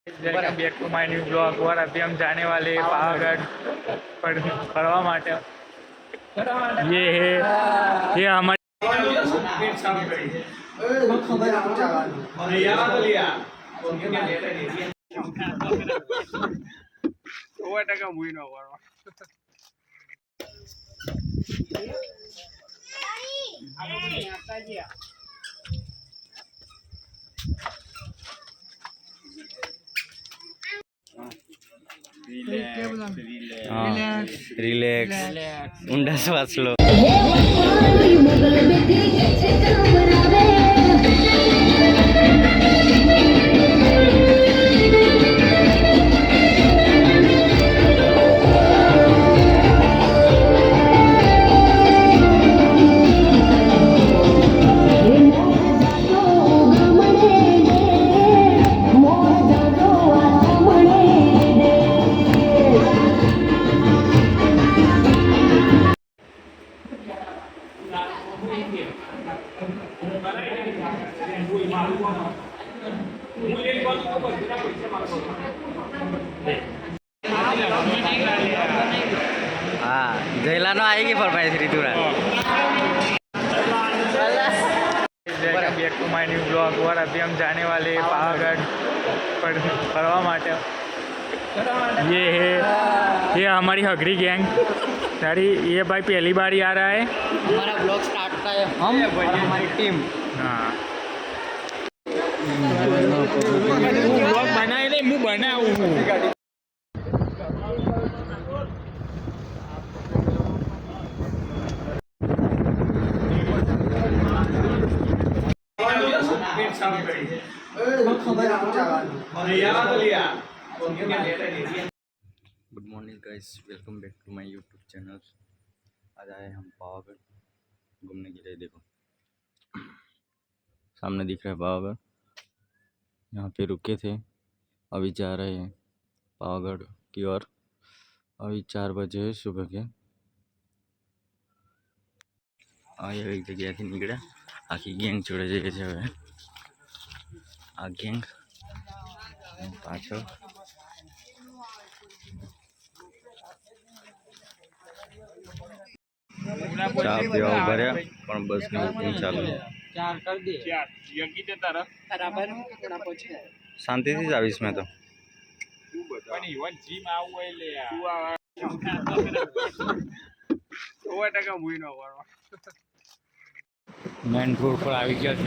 Welcome back to my new blog. और अभी हम जाने वाले हैं पावागढ़ पढ़वा माटे। ये हमारी रिलैक्स ઊંડા શ્વાસ લો। हाँ जैलानो आएगी फरमाइश Rituraj. Welcome back to my new blog. और अभी हम जाने वाले हैं पावागढ़ पढ़वा माटे। ये हमारी हगरी गैंग सारी। ये भाई पहली बार ही आ रहा है। हमारा ब्लॉग स्टार्ट का है हम और हमारी टीम। हाँ ब्लॉग बनाए नहीं, मुँह बनाऊँ। Good morning guys, welcome back to my YouTube channel. आज आए हम पावागढ़ घूमने के लिए। देखो सामने दिख रहा है पावागढ़। यहाँ पे रुके थे, अभी जा रहे हैं पावागढ़ की ओर। अभी 4 बजे है सुबह के। एक जगह थी निकड़ा आखी गैंग जोड़े जगह છે હવે આ ગેંગ પાછળ ચા પીવા ઉભા રહ્યા પણ બસની બુકિંગ ચાલુ। શાંતિથી જ આવીશ મેં તો। મેન રોડ પર આવી ગયા છે।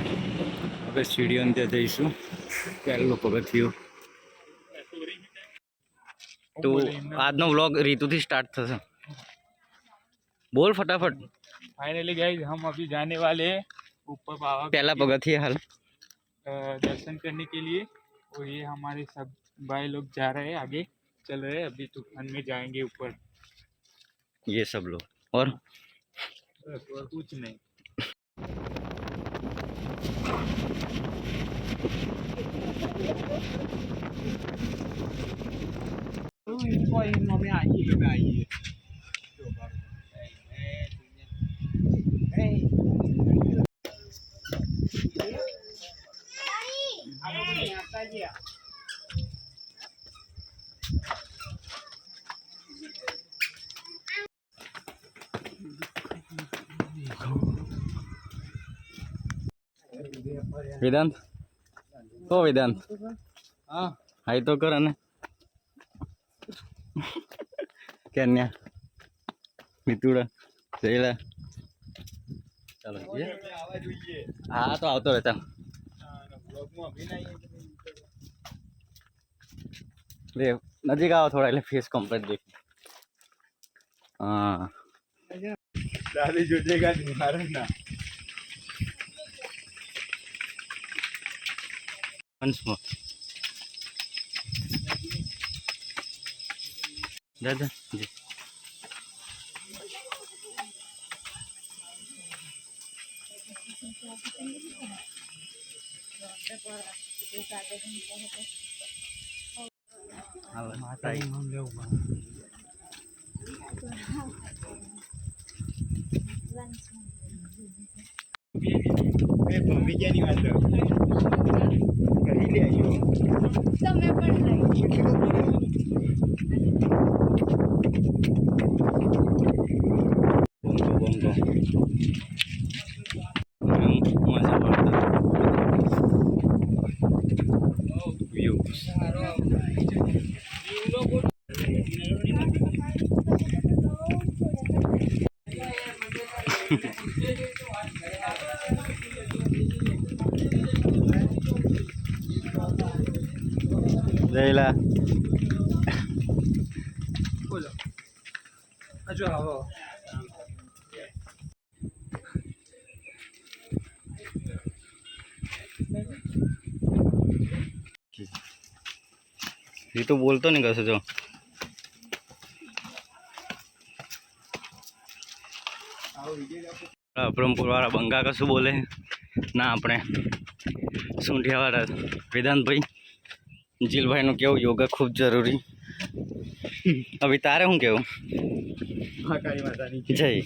હવે સીડીઓ ત્યાં જઈશું। પહેલું પગથિયું તો આજનો વ્લોગ રીતુથી સ્ટાર્ટ થશે। बोल फटाफट। फाइनली गाइस हम अभी जाने वाले हैं ऊपर पावागढ़। पहला पगथिया हाल दर्शन करने के लिए। और ये हमारे सब भाई लोग जा रहे हैं, आगे चल रहे हैं। अभी तूफान में जाएंगे ऊपर ये सब लोग। और कुछ नहीं। वेदांत तो वेदांत हाँ हाई तो कर ने क्या मितुड़ा जयला चलो हाँ तो आवतो रहता ले नजीक आओ थोड़ा એટલે फेस कंप्लीट देख। हाँ दादी जुटेगा मारे ना। once more दादा जी माता ही हम लोग બીજાની વાત કરી લે તમે પણ લઈ જયલા બોલો હજુ આવો ये तो बोलतो नहीं कैसे जो ब्रह्मपुर वाला बंगा कशु बोले ना अपने सूंढिया वाला वेदांत भाई जील भाई नु केव योगा खूब जरूरी अभी तारे हूँ केव महाकाली माता जय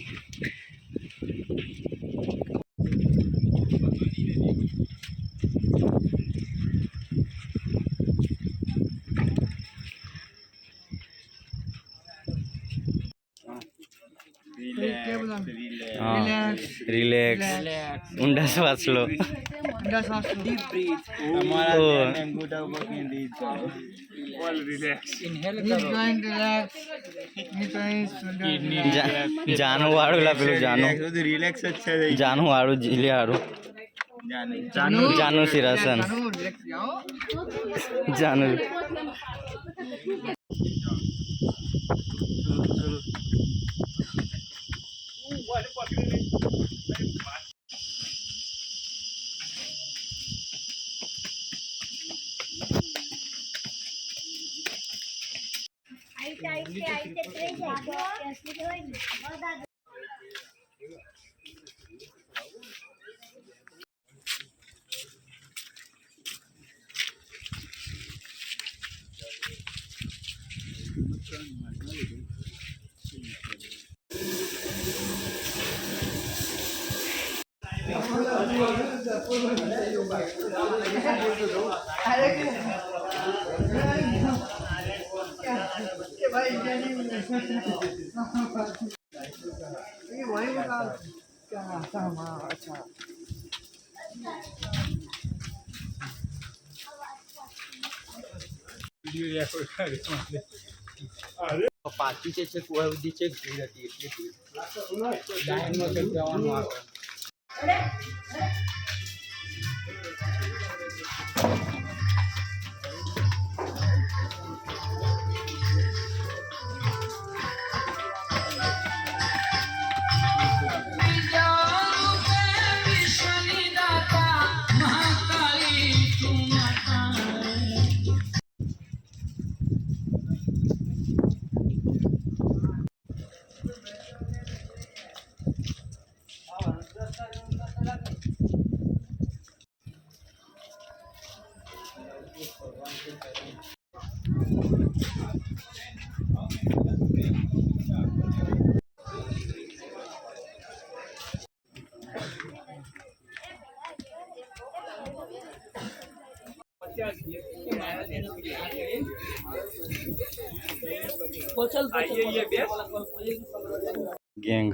रिलैक्स ઊંડા શ્વાસ લો ऑल रिलैक्स इनहेल જાનુ વાળું લા પેલું જાનુ रिलैक्स अच्छा જાનુ વાળું જીલે વાળું જાનુ સિરાસન જાનુ પાછી છે કોઈ બધી છે ભીડ હતી એટલી ભીડ લાઈનમાં કંઈક જવાનું આવે ગેંગ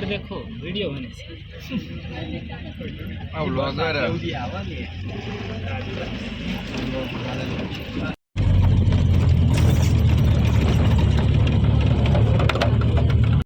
देखो वीडियो बने આ વ્લોગર